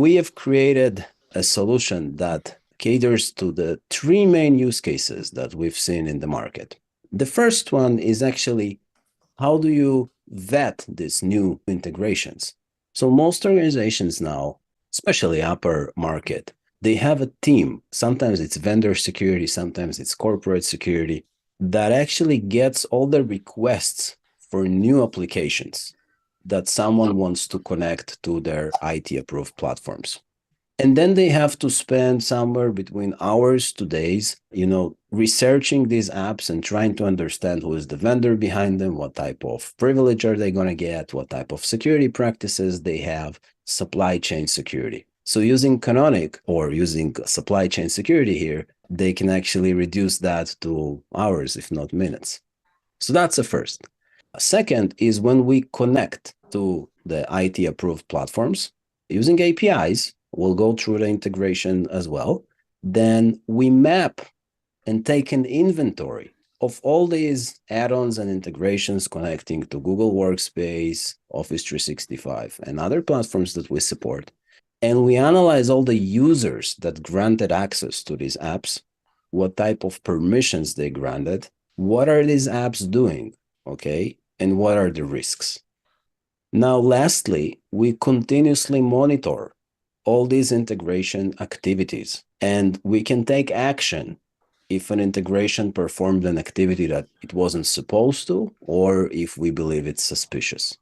we have created a solution that caters to the three main use cases that we've seen in the market. The first one is actually, how do you vet these new integrations? So most organizations now, especially upper market, they have a team. Sometimes it's vendor security, sometimes it's corporate security, that actually gets all the requests for new applications that someone wants to connect to their IT-approved platforms. And then they have to spend somewhere between hours to days, researching these apps and trying to understand who is the vendor behind them, what type of privilege are they going to get, what type of security practices they have, supply chain security. So using Canonic or using supply chain security here, they can actually reduce that to hours, if not minutes. So that's the first. Second is when we connect to the IT-approved platforms using APIs, we'll go through the integration as well. Then we map and take an inventory of all these add-ons and integrations connecting to Google Workspace, Office 365, and other platforms that we support. And we analyze all the users that granted access to these apps, what type of permissions they granted, what are these apps doing, okay, and what are the risks. Now, lastly, we continuously monitor all these integration activities, and we can take action if an integration performed an activity that it wasn't supposed to, or if we believe it's suspicious.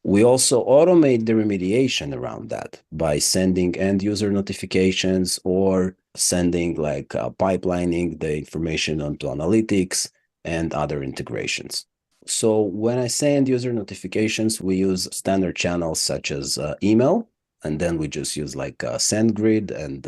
We also automate the remediation around that by sending end user notifications or sending pipelining the information onto analytics and other integrations. So when I say end user notifications, we use standard channels such as email, and then we just use SendGrid. And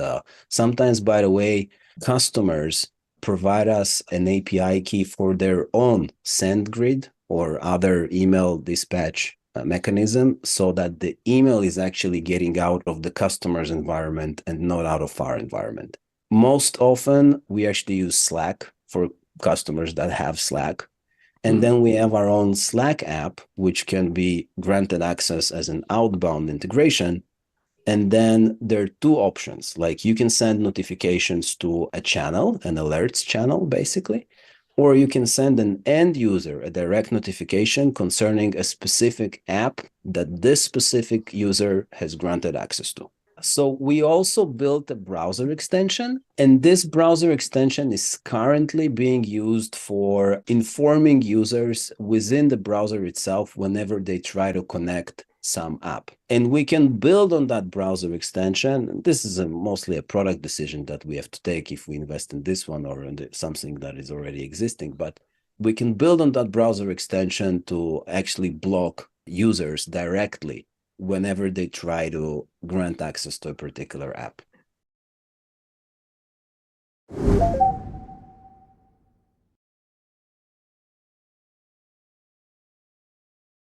sometimes, by the way, customers provide us an API key for their own SendGrid or other email dispatch mechanism, so that the email is actually getting out of the customer's environment and not out of our environment. Most often, we actually use Slack for customers that have Slack. And then we have our own Slack app, which can be granted access as an outbound integration. And then there are two options, like you can send notifications to a channel, an alerts channel, basically, or you can send an end user a direct notification concerning a specific app that this specific user has granted access to. So we also built a browser extension, and this browser extension is currently being used for informing users within the browser itself whenever they try to connect some app. And we can build on that browser extension. This is mostly a product decision that we have to take if we invest in this one or in something that is already existing. But we can build on that browser extension to actually block users directly whenever they try to grant access to a particular app.